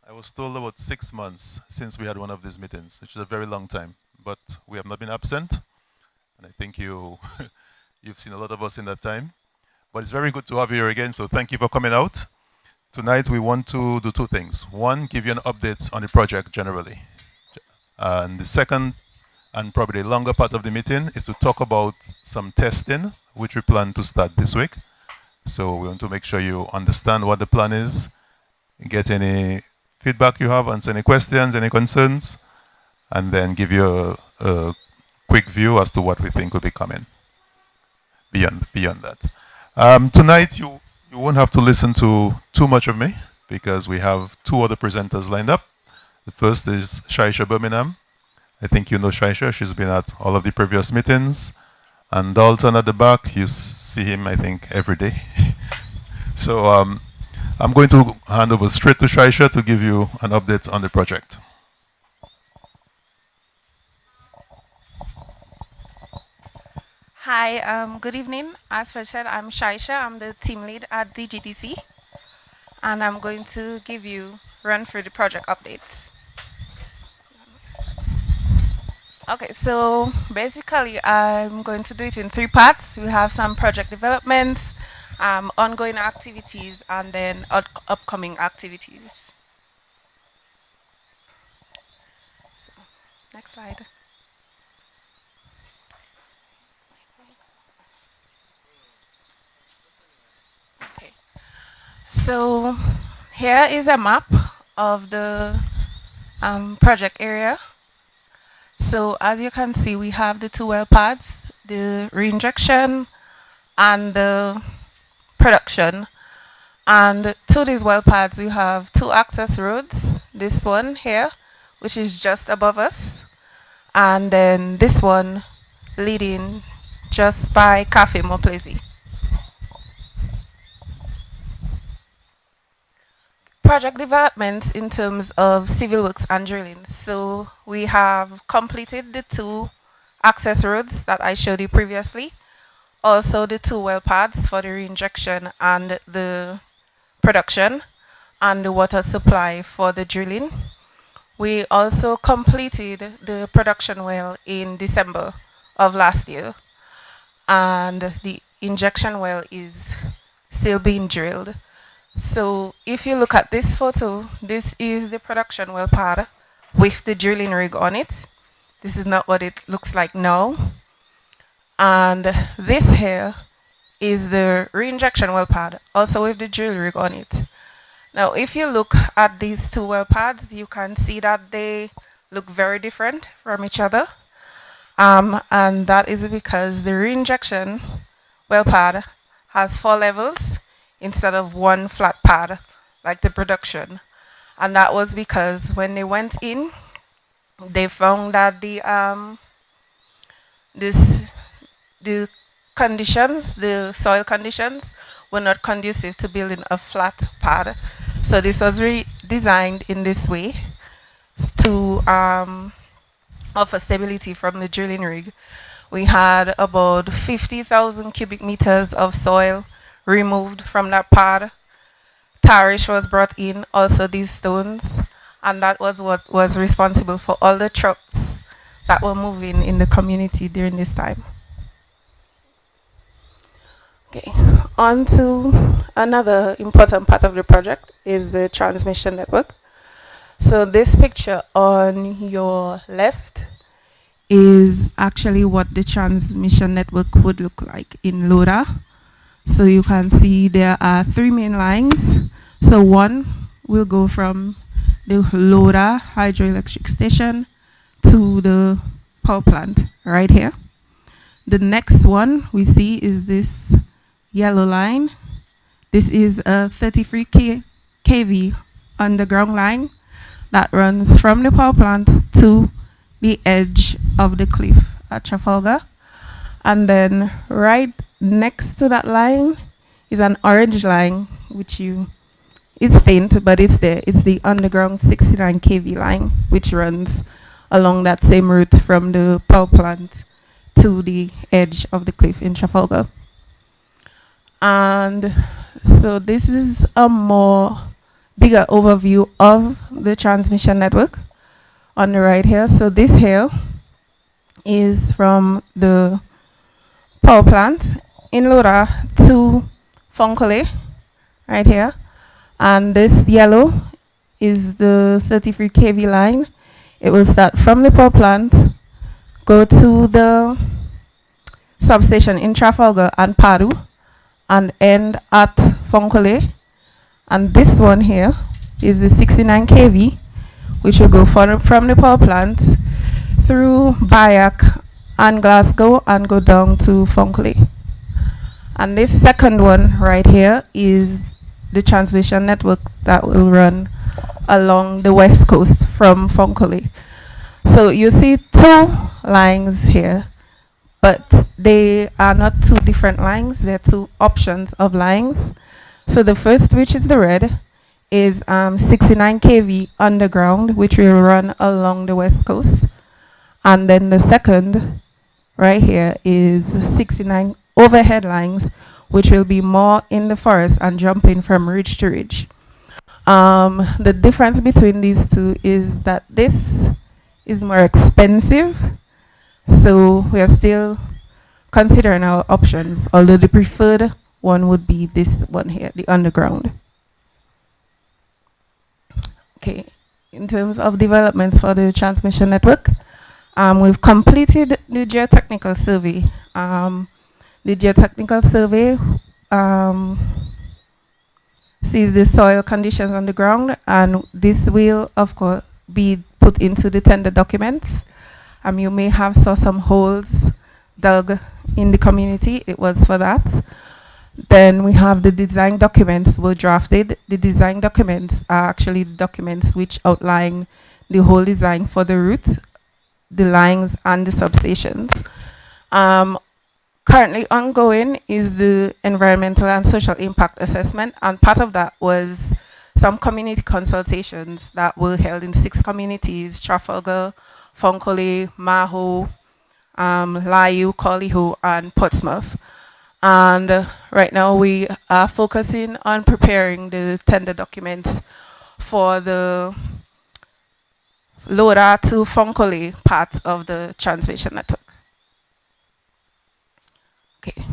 I was told about 6 months since we had one of these meetings, which is a very long time. But we have not been absent, and I think you've seen a lot of us in that time. But it's very good to have you here again, so thank you for coming out. Tonight we want to do two things. One, give you an update on the project generally. And the second, and probably the longer part of the meeting, is to talk about some testing, which we plan to start this week. So we want to make sure you understand what the plan is, get any feedback you have, answer any questions, any concerns, and then give you a quick view as to what we think will be coming beyond that. Tonight, you won't have to listen to too much of me because we have two other presenters lined up. The first is Shaisha Birmingham. I think you know Shaisha. She's been at all of the previous meetings. And Dalton at the back, you see him, I think, every day. So I'm going to hand over straight to Shaisha to give you an update on the project. Hi, good evening. As I said, I'm Shaisha. I'm the team lead at DGDC, and I'm going to give you run through the project updates. Okay, so basically, I'm going to do it in three parts. We have some project developments, ongoing activities, and then upcoming activities. So, next slide. Okay. So here is a map of the project area. So as you can see, we have the two well pads, the reinjection and the production. And to these well pads, we have two access roads. This one here, which is just above us, and then this one leading just by Cafe Moplezi. Project development in terms of civil works and drilling. So we have completed the two access roads that I showed you previously. Also the two well pads for the reinjection and the production and the water supply for the drilling. We also completed the production well in December of last year, and the injection well is still being drilled. So if you look at this photo, this is the production well pad with the drilling rig on it. This is not what it looks like now. And this here is the reinjection well pad, also with the drill rig on it. Now, if you look at these two well pads, you can see that they look very different from each other. And that is because the reinjection well pad has 4 levels instead of one flat pad like the production. And that was because when they went in, they found that this the conditions, the soil conditions, were not conducive to building a flat pad. So this was redesigned in this way to offer stability from the drilling rig. We had about 50,000 cubic meters of soil removed from that pad. Tarish was brought in, also these stones, and that was what was responsible for all the trucks that were moving in the community during this time. Okay, on to another important part of the project is the transmission network. So this picture on your left is actually what the transmission network would look like in Laudat. So you can see there are three main lines. So one will go from the Laudat hydroelectric station to the power plant right here. The next one we see is this yellow line. This is a 33 kV underground line that runs from the power plant to the edge of the cliff at Trafalgar. And then right next to that line is an orange line, which it's faint, but it's there. It's the underground 69 kV line, which runs along that same route from the power plant to the edge of the cliff in Trafalgar. And so this is a more bigger overview of the transmission network on the right here. So this here is from the power plant in Laudat to Fonkole, right here. And this yellow is the 33 kV line. It will start from the power plant, go to the substation in Trafalgar and Padu, and end at Fonkole. And this one here is the 69 kV, which will go from the power plant through Bayak and Glasgow and go down to Fonkole. And this second one right here is the transmission network that will run along the west coast from Fonkole. So you see two lines here, but they are not two different lines, they're two options of lines. So the first, which is the red, is 69 kV underground, which will run along the west coast. And then the second, right here, is 69 overhead lines, which will be more in the forest and jumping from ridge to ridge. The difference between these two is that this is more expensive, so we are still considering our options, although the preferred one would be this one here, the underground. Okay, in terms of developments for the transmission network, we've completed the geotechnical survey. The geotechnical survey sees the soil conditions on the ground, and this will, of course, be put into the tender documents. You may have saw some holes dug in the community. It was for that. Then we have the design documents were drafted. The design documents are actually the documents which outline the whole design for the route, the lines, and the substations. Currently ongoing is the environmental and social impact assessment, and part of that was some community consultations that were held in 6 communities: Trafalgar, Fonkole, Maho, Layu, Collyho, and Portsmouth. And right now we are focusing on preparing the tender documents for the Laudat to Fonkole part of the transmission network. Okay,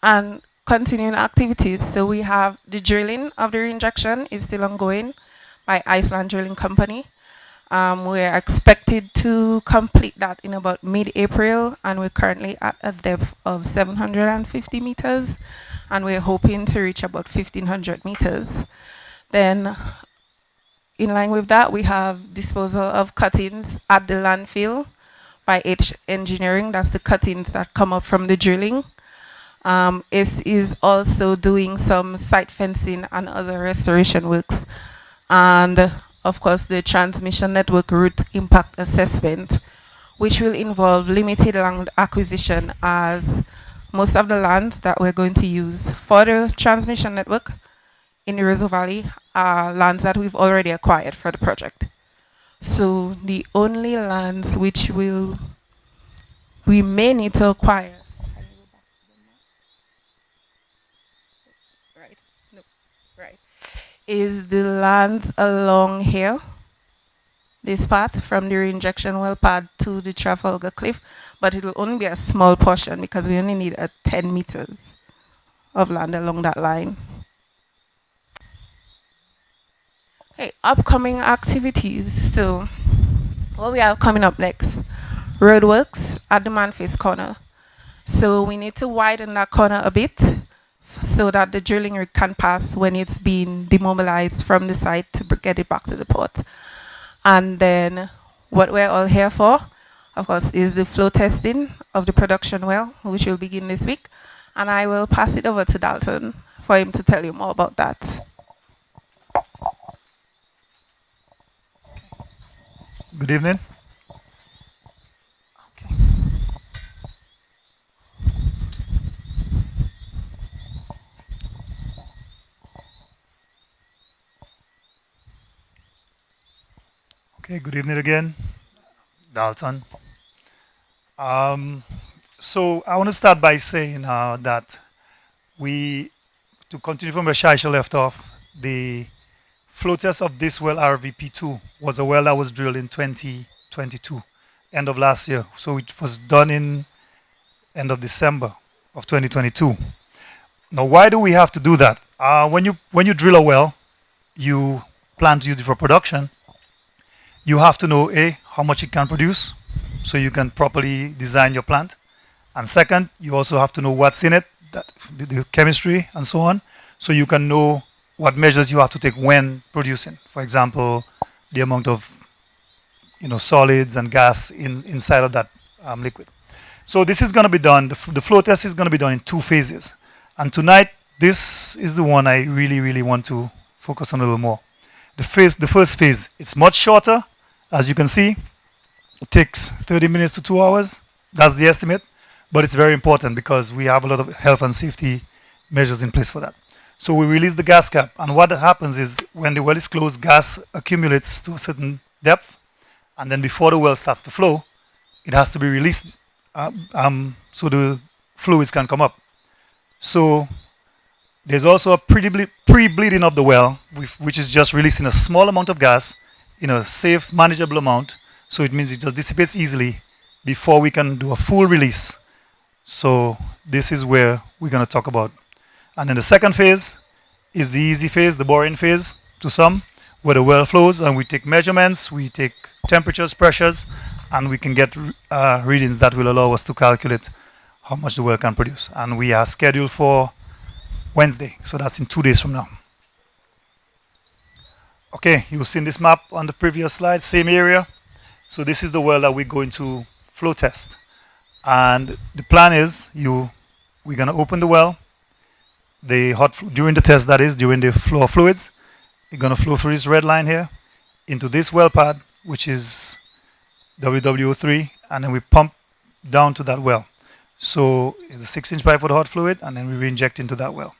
and continuing activities. So we have the drilling of the reinjection is still ongoing by Iceland Drilling Company. We're expected to complete that in about mid-April, and we're currently at a depth of 750 meters, and we're hoping to reach about 1,500 meters. Then, in line with that, we have disposal of cuttings at the landfill by H Engineering. That's the cuttings that come up from the drilling. It is also doing some site fencing and other restoration works. And of course, the transmission network route impact assessment, which will involve limited land acquisition, as most of the lands that we're going to use for the transmission network in the Roseau Valley are lands that we've already acquired for the project. So the only lands which we may need to acquire is the lands along here, this path from the reinjection well pad to the Trafalgar Cliff, but it will only be a small portion because we only need 10 meters of land along that line. Okay, upcoming activities. So what we have coming up next, roadworks at the Manface corner. So we need to widen that corner a bit so that the drilling rig can pass when it's being demobilized from the site to get it back to the port. And then what we're all here for, of course, is the flow testing of the production well, which will begin this week. And I will pass it over to Dalton for him to tell you more about that. Good evening. Okay, good evening again, Dalton. So I want to start by saying that to continue from where Shaisha left off, the flow test of this well RVP2 was a well that was drilled in 2022, end of last year. So it was done in end of December of 2022. Now, why do we have to do that? When you drill a well, you plan to use it for production. You have to know how much it can produce, so you can properly design your plant. And second, you also have to know what's in it, the chemistry and so on, so you can know what measures you have to take when producing. For example, the amount of solids and gas inside of that liquid. So this is going to be done. The flow test is going to be done in 2 phases. And tonight, this is the one I really want to focus on a little more. The first phase, it's much shorter. As you can see, it takes 30 minutes to 2 hours. That's the estimate. But it's very important because we have a lot of health and safety measures in place for that. So we release the gas cap. And what happens is when the well is closed, gas accumulates to a certain depth. And then before the well starts to flow, it has to be released so the fluids can come up. So there's also a pre-bleeding of the well, which is just releasing a small amount of gas in a safe, manageable amount. So it means it just dissipates easily before we can do a full release. So this is where we're going to talk about. And then the second phase is the easy phase, the boring phase to some, where the well flows and we take measurements, we take temperatures, pressures, and we can get readings that will allow us to calculate how much the well can produce. And we are scheduled for Wednesday, so that's in 2 days from now. Okay, you've seen this map on the previous slide, same area. So this is the well that we're going to flow test. And the plan is we're going to open the well, during the test, that is, during the flow of fluids. You're going to flow through this red line here into this well pad, which is WW03, and then we pump down to that well. So it's a 6-inch pipe for the hot fluid, and then we re-inject into that well.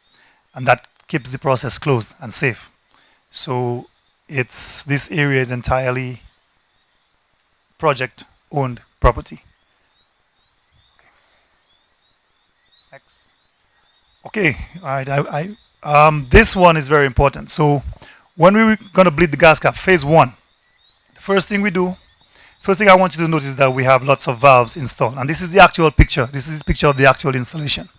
And that keeps the process closed and safe. So this area is entirely project-owned property. Next. Okay, all right. This one is very important. So when we're going to bleed the gas cap, phase 1, the first thing I want you to notice is that we have lots of valves installed. And this is the actual picture. This is the picture of the actual installation.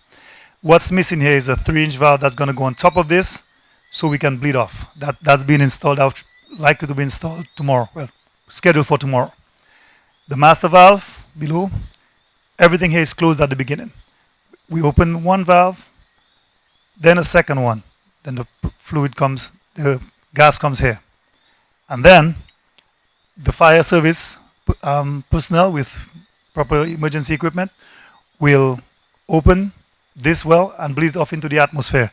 What's missing here is a 3-inch valve that's going to go on top of this so we can bleed off. That's being installed out, likely to be installed tomorrow. Well, scheduled for tomorrow. The master valve below, everything here is closed at the beginning. We open one valve, then a second one. Then the gas comes here. And then the fire service personnel with proper emergency equipment will open this well and bleed it off into the atmosphere.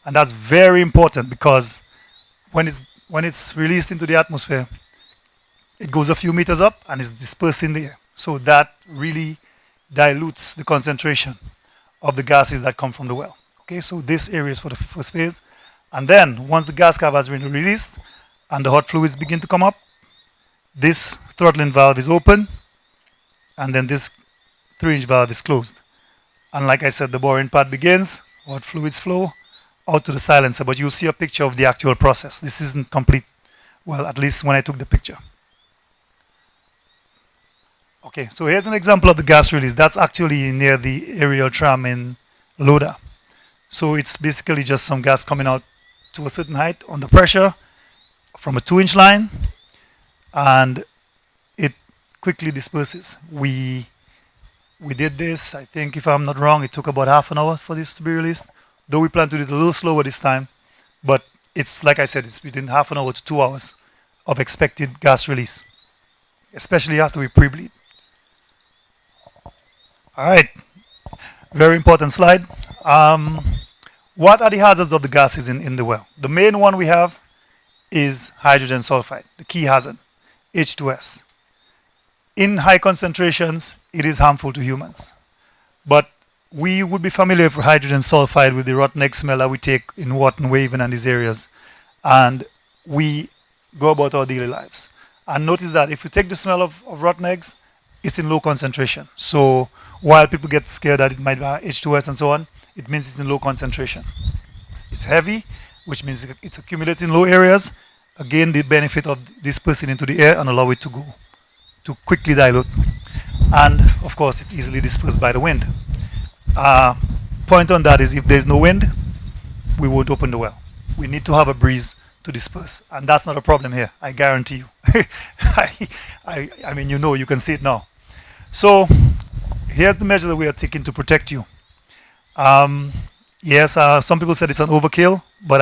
And that's very important because when it's released into the atmosphere, it goes a few meters up and is dispersed in the air. So that really dilutes the concentration of the gases that come from the well. Okay, so this area is for the first phase. And then once the gas cap has been released and the hot fluids begin to come up, this throttling valve is open, and then this 3-inch valve is closed. And like I said, the boring part begins, hot fluids flow out to the silencer, but you'll see a picture of the actual process. This isn't complete, well, at least when I took the picture. Okay, so here's an example of the gas release. That's actually near the aerial tram in Laudat. So it's basically just some gas coming out to a certain height under pressure from a 2-inch line, and it quickly disperses. We did this, I think, if I'm not wrong, it took about half an hour for this to be released, though we plan to do it a little slower this time. But it's, like I said, it's within half an hour to 2 hours of expected gas release, especially after we pre-bleed. All right, very important slide. What are the hazards of the gases in the well? The main one we have is hydrogen sulfide, the key hazard, H2S. In high concentrations, it is harmful to humans. But we would be familiar with hydrogen sulfide with the rotten egg smell that we take in Wharton, Waven, and these areas. And we go about our daily lives. And notice that if you take the smell of rotten eggs, it's in low concentration. So while people get scared that it might be H2S and so on, it means it's in low concentration. It's heavy, which means it's accumulates in low areas, again, the benefit of dispersing into the air and allow it to go, to quickly dilute. And of course, it's easily dispersed by the wind. Uh, Point on that is if there's no wind, we won't open the well. We need to have a breeze to disperse, and that's not a problem here. I guarantee you. I mean, you can see it now. So here's the measure that we are taking to protect you. Yes, some people said it's an overkill, but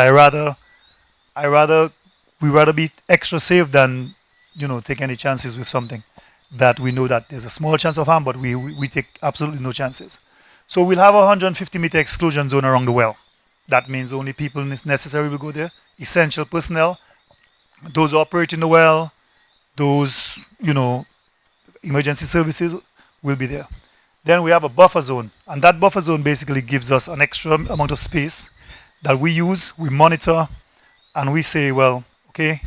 we rather be extra safe than take any chances with something that we know that there's a small chance of harm, but we take absolutely no chances. So we'll have a 150-meter exclusion zone around the well. That means only people necessary will go there. Essential personnel, those operating the well, those emergency services will be there. Then we have a buffer zone, and that buffer zone basically gives us an extra amount of space that we use, we monitor, and we say, well, okay,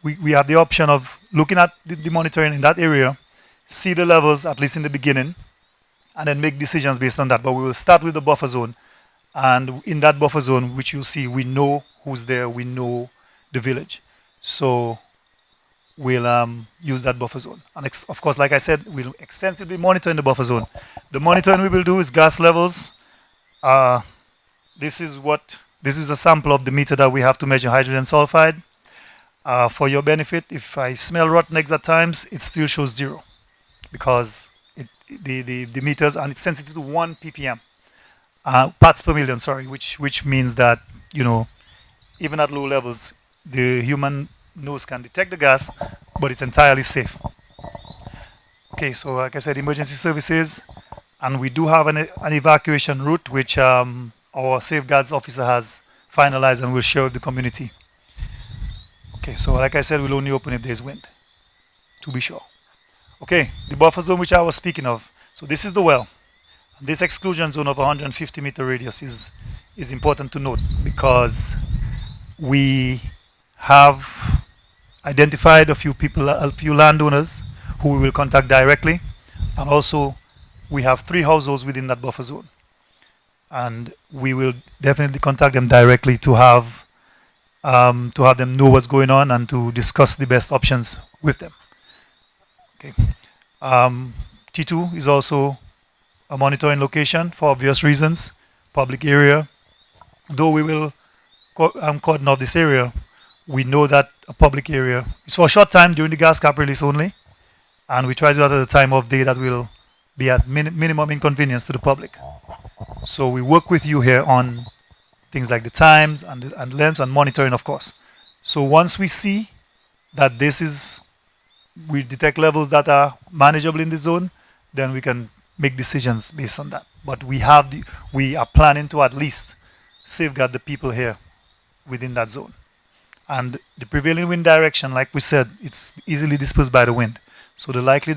we have the option of looking at the monitoring in that area, see the levels at least in the beginning, and then make decisions based on that. But we will start with the buffer zone, and in that buffer zone, which you'll see, we know who's there, we know the village. So we'll use that buffer zone. And of course, like I said, we'll extensively monitor in the buffer zone. The monitoring we will do is gas levels. This is a sample of the meter that we have to measure hydrogen sulfide. For your benefit, if I smell rotten eggs at times, it still shows 0 because the meters, and it's sensitive to 1 ppm. Parts per million, sorry, which means that even at low levels, the human nose can detect the gas, but it's entirely safe. Okay, so like I said, emergency services, and we do have an evacuation route which our safeguards officer has finalized and will share with the community. Okay, so like I said, we'll only open if there's wind, to be sure. Okay, the buffer zone which I was speaking of. So this is the well. This exclusion zone of 150-meter radius is important to note because we have identified a few landowners who we will contact directly, and also we have 3 households within that buffer zone, and we will definitely contact them directly to have them know what's going on and to discuss the best options with them. Okay. T2 is also a monitoring location for obvious reasons, public area. Though we will cordon off this area, we know that a public area is for a short time during the gas cap release only, and we try to do that at a time of day that will be at minimum inconvenience to the public. So we work with you here on things like the times and lengths and monitoring, of course. So once we see that we detect levels that are manageable in the zone, then we can make decisions based on that. But we are planning to at least safeguard the people here within that zone. And the prevailing wind direction, like we said, it's easily dispersed by the wind. So the likely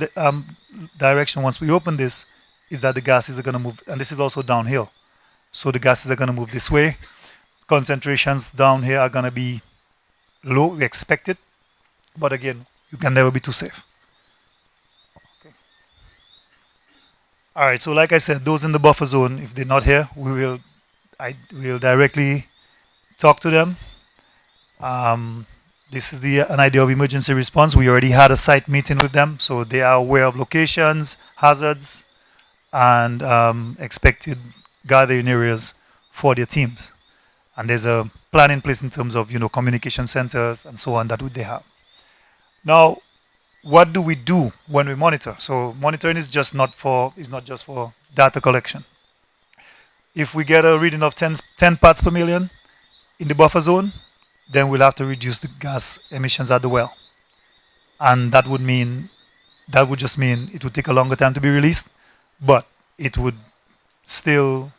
direction once we open this is that the gases are going to move, and this is also downhill. So the gases are going to move this way. Concentrations down here are going to be low, we expect it. But again, you can never be too safe. Okay. All right, so like I said, those in the buffer zone, if they're not here, we'll directly talk to them. This is an idea of emergency response. We already had a site meeting with them, so they are aware of locations, hazards, and expected gathering areas for their teams. And there's a plan in place in terms of communication centers and so on that they have. Now, what do we do when we monitor? So monitoring is not just for data collection. If we get a reading of 10 parts per million in the buffer zone, then we'll have to reduce the gas emissions at the well. And that would just mean it would take a longer time to be released, but it would still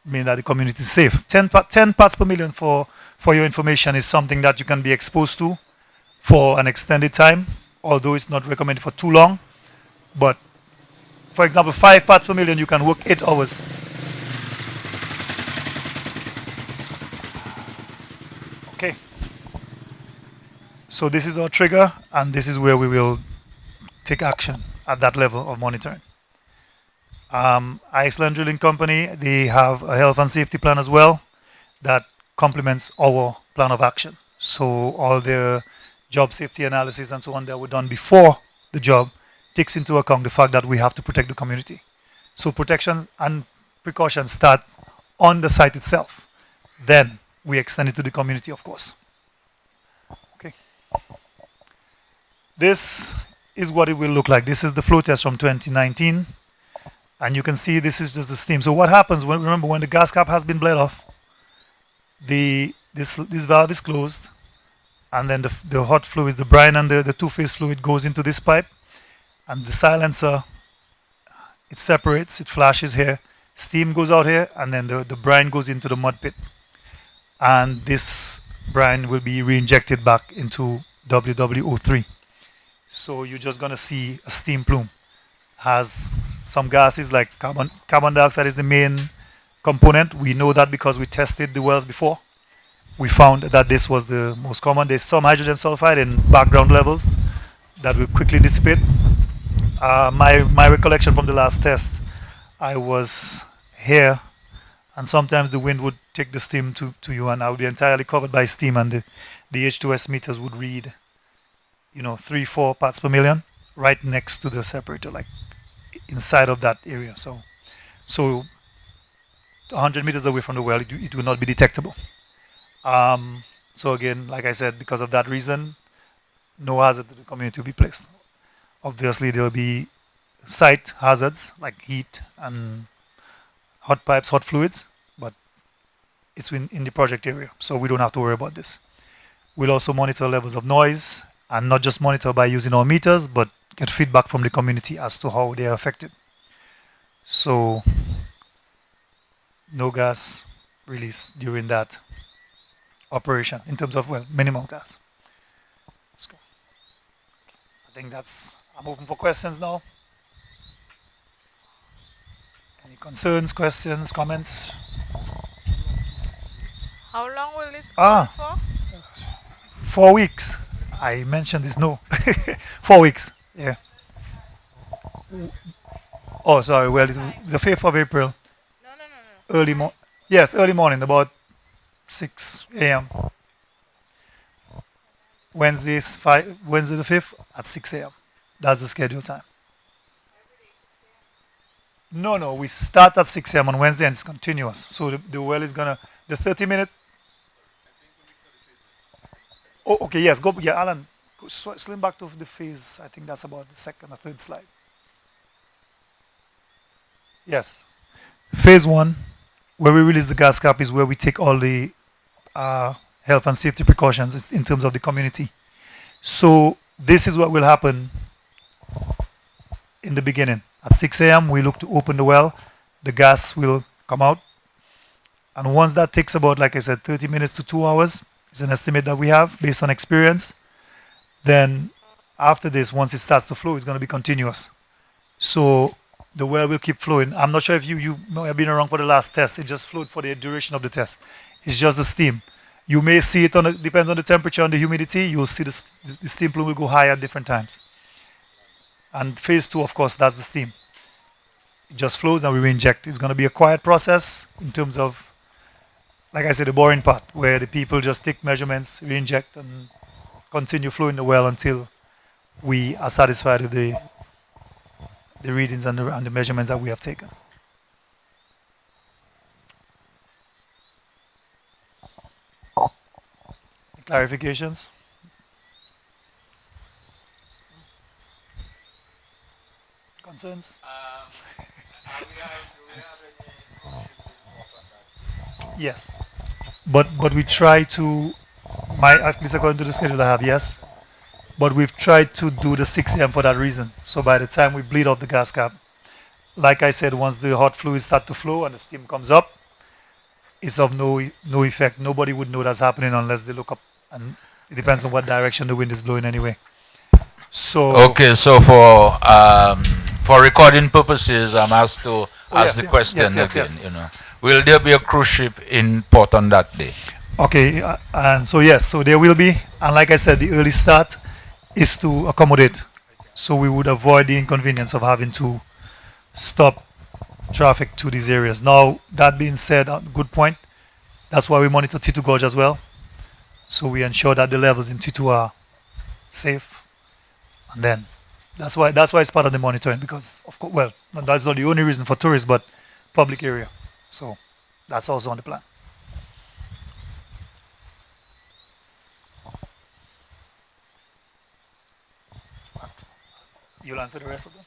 mean that the community is safe. 10 parts per million, for your information, is something that you can be exposed to for an extended time, although it's not recommended for too long. But for example, 5 parts per million, you can work 8 hours. Okay. So this is our trigger, and this is where we will take action at that level of monitoring. Iceland Drilling Company, they have a health and safety plan as well that complements our plan of action. So all the job safety analysis and so on that were done before the job takes into account the fact that we have to protect the community. So protection and precautions start on the site itself. Then we extend it to the community, of course. Okay. This is what it will look like. This is the flow test from 2019. And you can see this is just the steam. So what happens when, remember, when the gas cap has been bled off, this valve is closed, and then the hot fluid, the brine and the two-phase fluid goes into this pipe, and the silencer, it separates, it flashes here, steam goes out here, and then the brine goes into the mud pit. And this brine will be re-injected back into WWO3. So you're just gonna see a steam plume. Has some gases like carbon dioxide is the main component. We know that because we tested the wells before. We found that this was the most common. There's some hydrogen sulfide in background levels that will quickly dissipate. My recollection from the last test, I was here, and sometimes the wind would take the steam to you, and I would be entirely covered by steam, and the H2S meters would read, 3-4 parts per million right next to the separator, like inside of that area. So 100 meters away from the well, it will not be detectable. So again, like I said, because of that reason, no hazard to the community will be placed. Obviously, there will be site hazards like heat and hot pipes, hot fluids, but it's in the project area, so we don't have to worry about this. We'll also monitor levels of noise, and not just monitor by using our meters, but get feedback from the community as to how they are affected. So no gas release during that operation in terms of, minimum gas. Let's go. I think I'm open for questions now. Any concerns, questions, comments? How long will this go on for? 4 weeks. I mentioned this, no. 4 weeks, yeah. Oh, sorry, well, it's the 5th of April. No. Early morning, about 6 a.m. Wednesday the 5th at 6 a.m. That's the schedule time. No, we start at 6 a.m. on Wednesday and it's continuous. So the well is gonna, the 30-minute. Oh, okay, yes, Alan, slim back to the phase. I think that's about the second or third slide. Yes. Phase 1, where we release the gas cap, is where we take all the health and safety precautions in terms of the community. So this is what will happen in the beginning. At 6 a.m., we look to open the well. The gas will come out. And once that takes about, like I said, 30 minutes to 2 hours, is an estimate that we have based on experience. Then after this, once it starts to flow, it's going to be continuous. So the well will keep flowing. I'm not sure if you have been around for the last test. It just flowed for the duration of the test. It's just the steam. You may see it depends on the temperature and the humidity. You'll see the steam plume will go high at different times. And phase 2, of course, that's the steam. It just flows, now we re-inject. It's going to be a quiet process in terms of, like I said, the boring part, where the people just take measurements, re-inject, and continue flowing the well until we are satisfied with the readings and the measurements that we have taken. Clarifications? Concerns? Yes, but we try to, at least according to the schedule I have, yes. But we've tried to do the 6 a.m. for that reason. So by the time we bleed off the gas cap, like I said, once the hot fluids start to flow and the steam comes up, it's of no effect. Nobody would know that's happening unless they look up, and it depends on what direction the wind is blowing anyway. So okay, so for recording purposes, I'm asked to ask the question again. Will there be a cruise ship in port on that day? Okay, and so yes, so there will be, and like I said, the early start is to accommodate, so we would avoid the inconvenience of having to stop traffic to these areas. Now, that being said, good point. That's why we monitor T2 Gorge as well. So we ensure that the levels in T2 are safe, and then that's why it's part of the monitoring, because of course, well, that's not the only reason for tourists, but public area. So that's also on the plan. You'll answer the rest of them.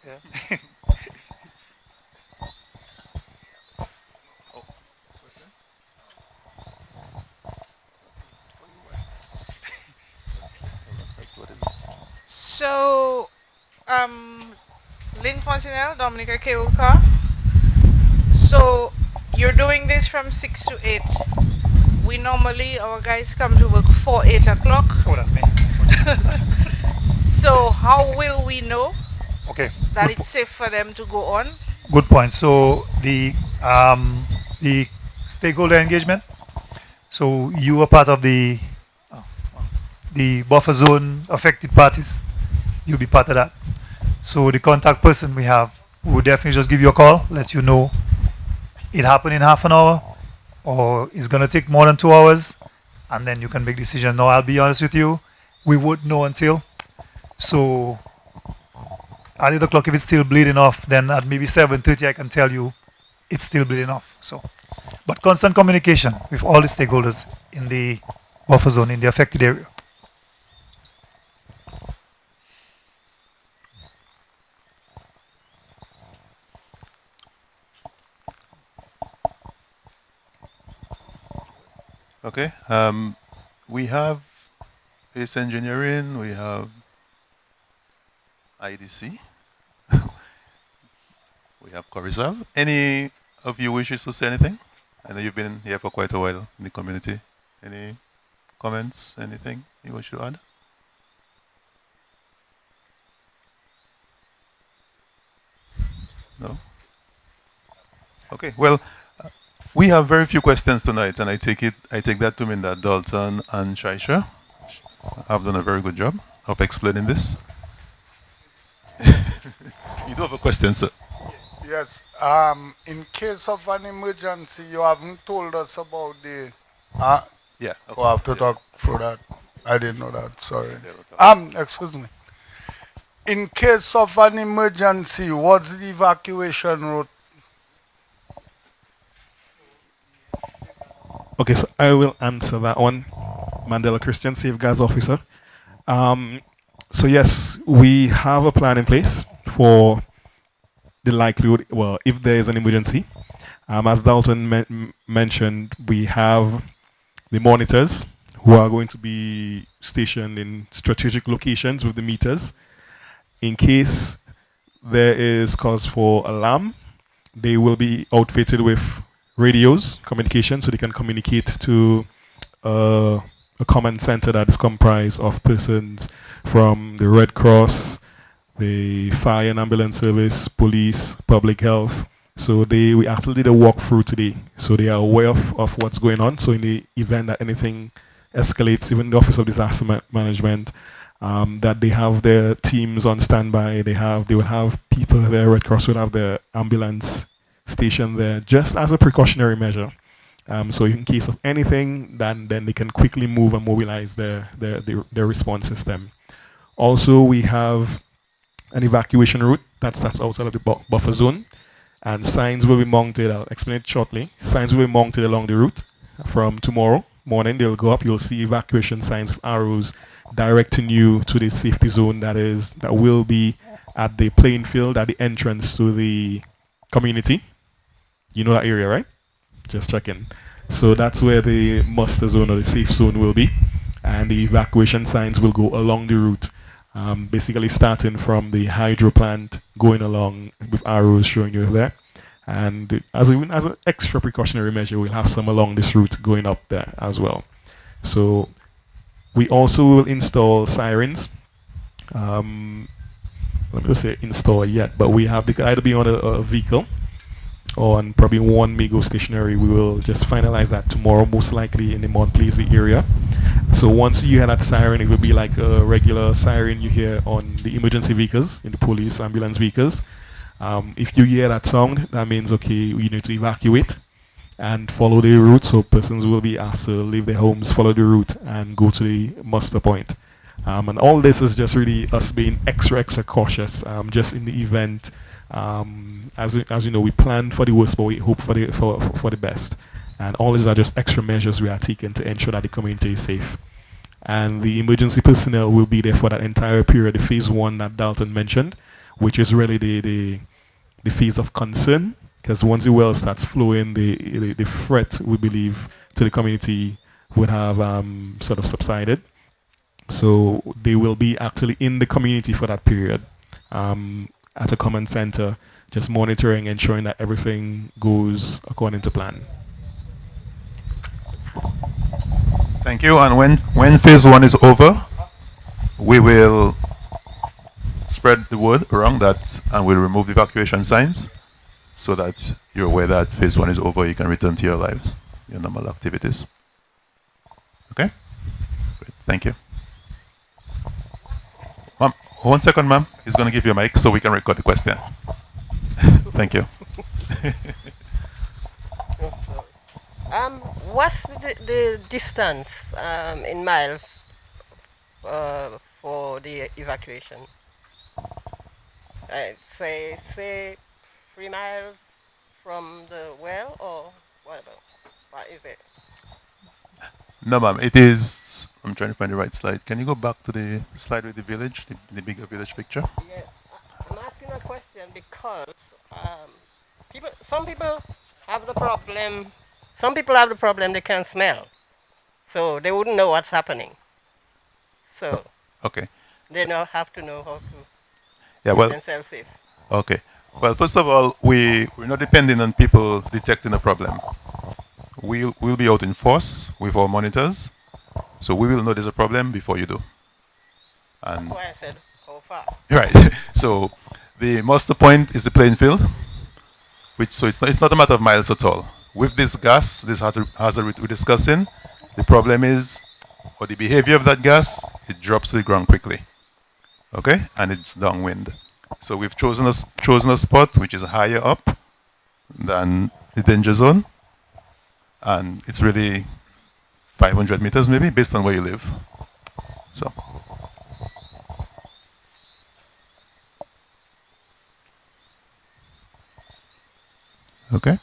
Yeah. So, Lynn Fontenelle, Dominica Kewulka. So, you're doing this from 6 to 8. We normally, our guys come to work 8 o'clock. Oh, that's me. So, how will we know Okay. that it's safe for them to go on? Good point. So the stakeholder engagement. So you are part of the buffer zone affected parties. You'll be part of that. So the contact person we have will definitely just give you a call, let you know it happened in half an hour, or it's gonna take more than 2 hours, and then you can make decision. Now I'll be honest with you, we wouldn't know until. So at 8 o'clock, if it's still bleeding off, then at maybe 7:30 I can tell you it's still bleeding off. So, but constant communication with all the stakeholders in the buffer zone, in the affected area. Okay. We have Ace Engineering, we have IDC, we have Coreserve. Any of you wishes to say anything? I know you've been here for quite a while in the community. Any comments, anything you wish to add? No? Okay, well, we have very few questions tonight, and I take that to mean that Dalton and Shaisha have done a very good job of explaining this. You do have a question, sir? Yes. In case of an emergency, you haven't told us about the. Yeah. Oh, I have to talk through that. I didn't know that. Sorry. Excuse me. In case of an emergency, what's the evacuation route? Okay, so I will answer that one. Mandela Christian, Safeguards Officer. So yes, we have a plan in place for the likelihood, well, if there is an emergency. As Dalton mentioned, we have the monitors who are going to be stationed in strategic locations with the meters. In case there is cause for alarm, they will be outfitted with radios, communication, so they can communicate to a command center that is comprised of persons from the Red Cross, the fire and ambulance service, police, public health. So we actually did a walkthrough today, so they are aware of what's going on. So in the event that anything escalates, even the Office of Disaster Management, that they have their teams on standby. They will have people there. Red Cross will have the ambulance station there, just as a precautionary measure. So in case of anything, then they can quickly move and mobilize their response system. Also, we have an evacuation route that's outside of the buffer zone, and signs will be mounted. I'll explain it shortly. Signs will be mounted along the route. From tomorrow morning, they'll go up. You'll see evacuation signs with arrows directing you to the safety zone that will be at the playing field at the entrance to the community. You know that area, right? Just checking. So that's where the muster zone or the safe zone will be, and the evacuation signs will go along the route, basically starting from the hydro plant, going along with arrows showing you there. And as an extra precautionary measure, we'll have some along this route going up there as well. So we also will install sirens. Let me just say install yet, but we have to either be on a vehicle or on probably one Migo stationary. We will just finalize that tomorrow, most likely in the Mount Pleasant area. So once you hear that siren, it will be like a regular siren you hear on the emergency vehicles, in the police ambulance vehicles. If you hear that sound, that means, okay, you need to evacuate. and follow the route. So persons will be asked to leave their homes, follow the route, and go to the muster point. And all this is just really us being extra cautious, just in the event. As you know, we plan for the worst, but we hope for the best. And all these are just extra measures we are taking to ensure that the community is safe. And the emergency personnel will be there for that entire period, the phase one that Dalton mentioned, which is really the phase of concern, because once the well starts flowing, the threat, we believe, to the community would have sort of subsided. So they will be actually in the community for that period, at a command center, just monitoring, ensuring that everything goes according to plan. Thank you. And when phase one is over, we will spread the word around that, and we'll remove the evacuation signs so that you're aware that phase one is over. You can return to your lives, your normal activities. Okay? Great. Thank you. Ma'am, 1 second, ma'am. He's going to give you a mic so we can record the question. Thank you. What's the distance in miles for the evacuation? Say 3 miles from the well, or what is it? No, ma'am. It is. I'm trying to find the right slide. Can you go back to the slide with the village, the bigger village picture? Yes. I'm asking a question because some people have the problem. Some people have the problem they can't smell, so they wouldn't know what's happening. So okay, they now have to know how to keep themselves safe. Okay. Well, first of all, we're not depending on people detecting a problem. We'll be out in force with our monitors, so we will know there's a problem before you do. And that's why I said how far. Right. So the muster point is the playing field, so it's not a matter of miles at all. With this gas, this hazard we're discussing, the problem is, or the behavior of that gas, it drops to the ground quickly. Okay? And it's downwind. So we've chosen a spot which is higher up than the danger zone. And it's really 500 meters maybe, based on where you live. So. Okay.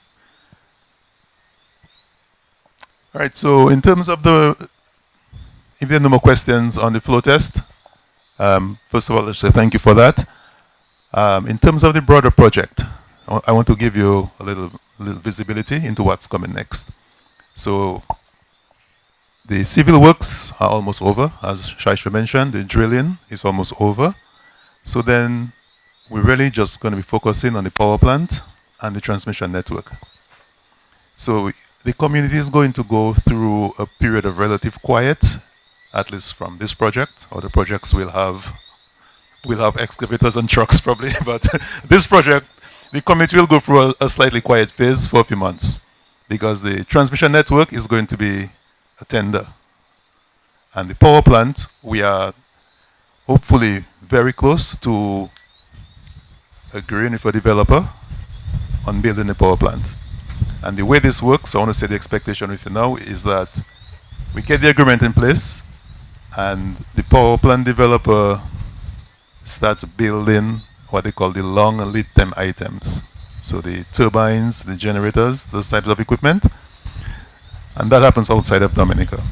All right, so in terms of if there are no more questions on the flow test, first of all, let's say thank you for that. In terms of the broader project, I want to give you a little visibility into what's coming next. So the civil works are almost over, as Shaisha mentioned. The drilling is almost over. So then we're really just going to be focusing on the power plant and the transmission network. So the community is going to go through a period of relative quiet, at least from this project. Other projects will have excavators and trucks probably, but this project, the community will go through a slightly quiet phase for a few months, because the transmission network is going to be a tender. And the power plant, we are hopefully very close to agreeing with a developer on building the power plant. And the way this works, I want to say the expectation with you now is that we get the agreement in place, and the power plant developer starts building what they call the long lead time items. So the turbines, the generators, those types of equipment. And that happens outside of Dominica.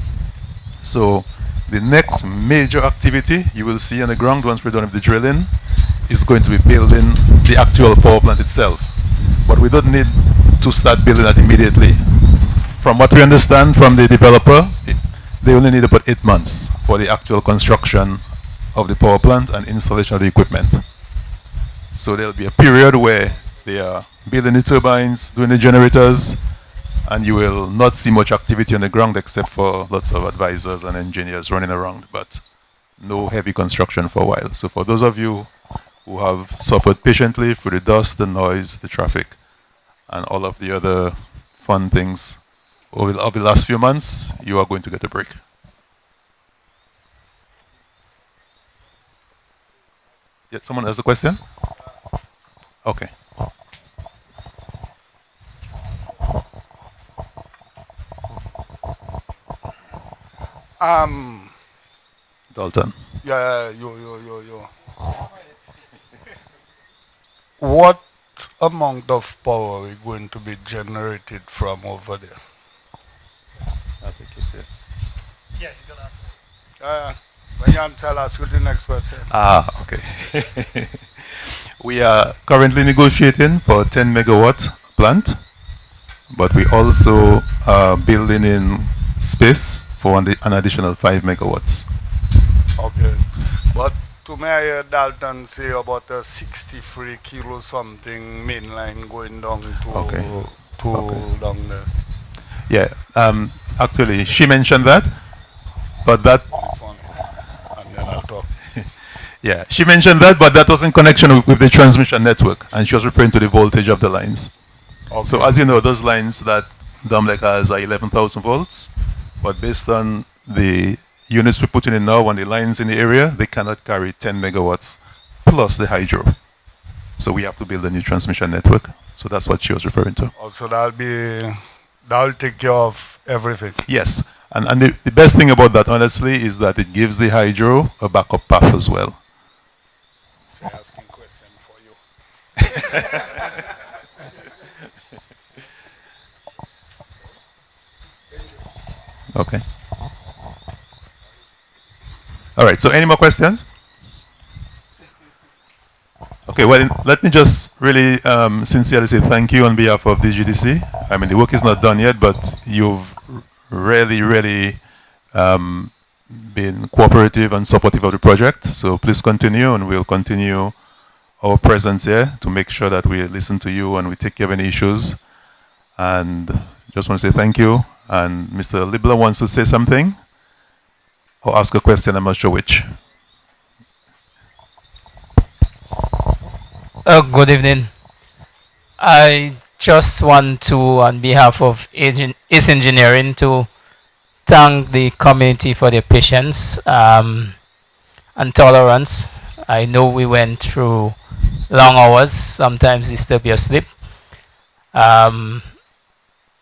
So the next major activity you will see on the ground once we're done with the drilling is going to be building the actual power plant itself. But we don't need to start building that immediately. From what we understand from the developer, they only need about 8 months for the actual construction of the power plant and installation of the equipment. So there'll be a period where they are building the turbines, doing the generators, and you will not see much activity on the ground except for lots of advisors and engineers running around, but no heavy construction for a while. So for those of you who have suffered patiently through the dust, the noise, the traffic, and all of the other fun things over the last few months, you are going to get a break. Yeah, someone has a question? Okay. Dalton. Yeah, you. What amount of power is going to be generated from over there? I think it is. Yeah, he's gonna answer. When you tell us with the next question. Okay. We are currently negotiating for 10 megawatt plant, but we also are building in space for an additional 5 megawatts. Okay. But to me, I heard Dalton say about a 63 kilo something main line going down to down there. Yeah. Actually, she mentioned that, but that. And then I'll talk. Yeah, she mentioned that, but that was in connection with the transmission network, and she was referring to the voltage of the lines. Okay. So as you know, those lines that Domlec has are 11,000 volts, but based on the units we're putting in now on the lines in the area, they cannot carry 10 megawatts plus the hydro. So we have to build a new transmission network. So that's what she was referring to. Also, that'll take care of everything. Yes, and the best thing about that, honestly, is that it gives the hydro a backup path as well. Say asking question for you. Okay. All right, so any more questions? Okay, well, let me just really sincerely say thank you on behalf of DGDC. I mean, the work is not done yet, but you've really been cooperative and supportive of the project. So please continue, and we'll continue our presence here to make sure that we listen to you and we take care of any issues. And just want to say thank you. And Mr. Libler wants to say something or ask a question, I'm not sure which. Good evening. I just want to, on behalf of ACE Engineering, to thank the community for their patience and tolerance. I know we went through long hours, sometimes disturb your sleep.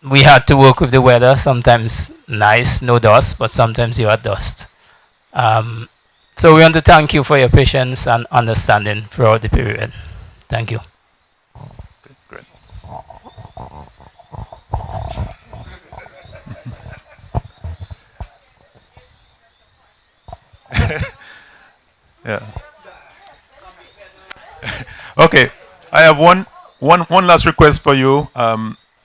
We had to work with the weather, sometimes nice, no dust, but sometimes you had dust. So we want to thank you for your patience and understanding throughout the period. Thank you. Okay, great. Yeah. Okay, I have one last request for you.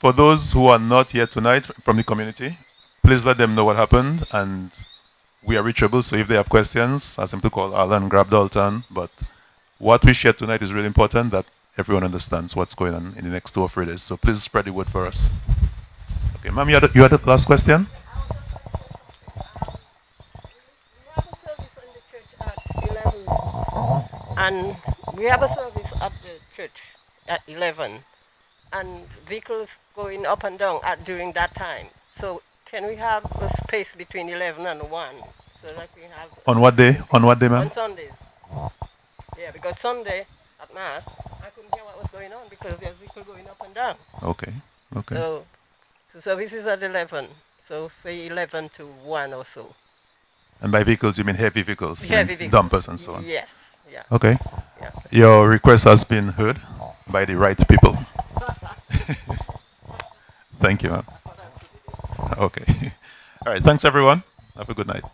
For those who are not here tonight from the community, please let them know what happened, and we are reachable. So if they have questions, ask them to call Alan, grab Dalton. But what we shared tonight is really important, that everyone understands what's going on in the next 2 or 3 days. So please spread the word for us. Okay, ma'am, you had the last question? And we have a service at the church at 11, and vehicles going up and down during that time. So can we have a space between 11 and 1 so that we have... On what day? On what day, ma'am? On Sundays. Yeah, because Sunday at Mass, I couldn't hear what was going on because there's vehicles going up and down. Okay, okay. So services at 11. So say 11 to 1 or so. And by vehicles, you mean heavy vehicles? Heavy vehicles. Dumpers and so on? Yes. Yeah. Okay. Yeah. Your request has been heard by the right people. Thank you, ma'am. Okay. All right. Thanks, everyone. Have a good night.